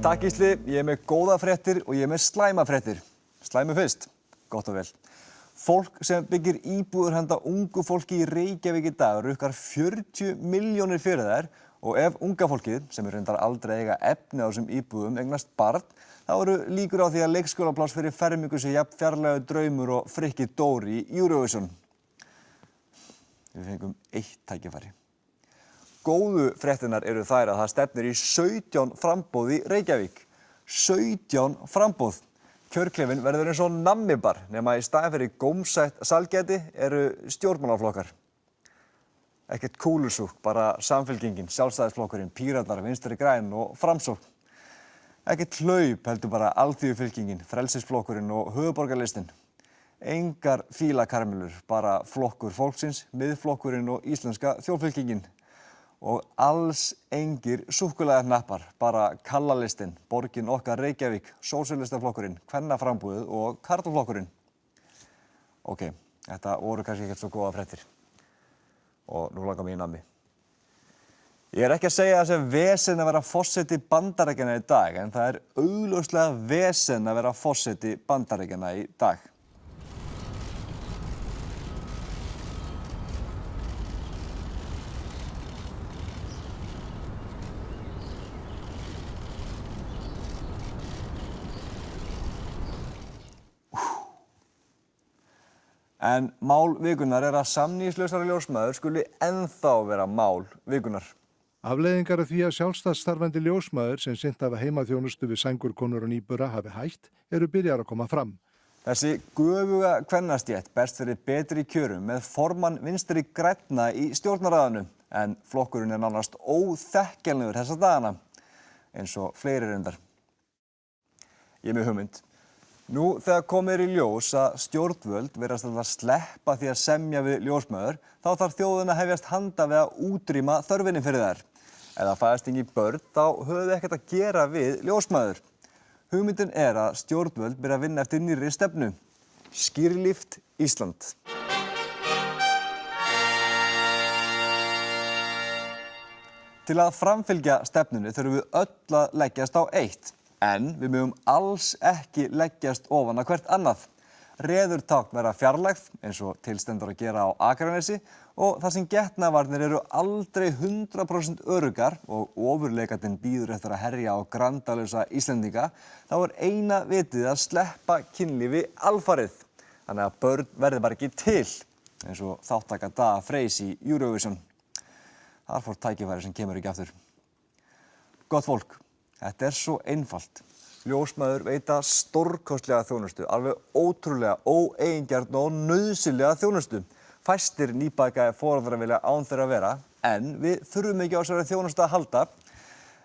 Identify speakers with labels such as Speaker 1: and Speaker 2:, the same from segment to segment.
Speaker 1: Takk Gísli, ég með góða fréttir og ég með slæma fréttir. Slæmu fyrst, gott og vel. Fólk sem byggir íbúðir handa ungu fólki í Reykjavík í dag rukkar 40 milljónir fyrir þær og ef unga fólkið, sem reyndar aldrei eiga efni á þessum íbúðum, eignast barn, þá eru líkur á því að leikskólapláss fyrir fermingu sé jafn fjarlægur draumur og Frikki Dóri í Eurovision. Við fengum 1 tækifæri. Góðu fréttirnar eru þær að það stefnir í 17 framboð í Reykjavík. 17 framboð. Kjörklefinn verður eins og nammibar, nema í staðinn fyrir gómsætt sælgæti eru stjórnmálaflokkar. Ekkert kúlusúkk, bara Samfylkingin, Sjálfstæðisflokkurinn, Píratar, Vinstri græn og Framsókn. Ekkert hlaup heldur bara Alþýðufylkingin, Frelsisflokkurinn og Höfuðborgarlistinn. Engar fílakarmelur, bara Flokkur fólksins, Miðflokkurinn og Íslenska þjóðfylkingin. Og alls engir súkkulaðihnappar, bara Kallalistinn, Borgin okkar Reykjavík, Sósíalistaflokkurinn, Kvennaframboðið og Karlaflokkurinn. Ok, þetta voru kannski ekkert svo góða fréttir. Og nú langar mig í nammi. Ég ekki að segja að það sé vesen að vera forseti Bandaríkjanna í dag, en það er augljóslega vesen að vera forseti Bandaríkjanna í dag. En mál vikunar er að samningslausar ljósmæður skuli ennþá vera mál vikunar.
Speaker 2: Afleiðingar af því að sjálfstætt ljósmæður sem sinnt hafa heimaþjónustu við sængurkonur og nýbura hafi hætt eru byrjar að koma fram.
Speaker 1: Þessi göfuga kvennastétt berst fyrir betri kjörum með formann Vinstri grænna í stjórnarráðinu, en flokkurinn er nánast óþekkjanlegur þessa dagana, eins og fleiri reyndar. Ég er með hugmynd. Nú þegar komið í ljós að stjórnvöld virðast að sleppa því að semja við ljósmæður, þá þarf þjóðin að hefjast handa við að útrýma þörfinni fyrir þær. Ef það fæðast engin börn, þá höfum við ekkert að gera við ljósmæður. Hugmyndin er að stjórnvöld byrja að vinna eftir nýrri stefnu. Skírlíft Ísland. Til að framfylgja stefnunni þurfum við öll að leggjast á eitt. En við mögum alls ekki leggjast ofan að hvert annað. Reðurtákn vera fjarlægð, eins og tilstendur að gera á Akranesi, og þar sem getnaðarvarnir eru aldrei 100% öruggar og ofurleikandinn býður eftir að herja á grandalausa Íslendinga, þá er eina vitið að sleppa kynlífi alfarið. Þannig að börn verði bara ekki til, eins og þáttaka Daða Freys í Eurovision. Þar fór tækifæri sem kemur ekki aftur. Gott fólk. Þetta er svo einfalt. Ljósmæður veita stórkostlega þjónustu, alveg ótrúlega, óeigingjarn og nauðsynlega þjónustu. Fæstir nýbakaðir foreldrar vilja án þeirra vera, en við þurfum ekki á þessari þjónustu að halda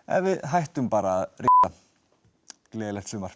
Speaker 1: ef við hættum bara að ríða. Gleðilegt sumar.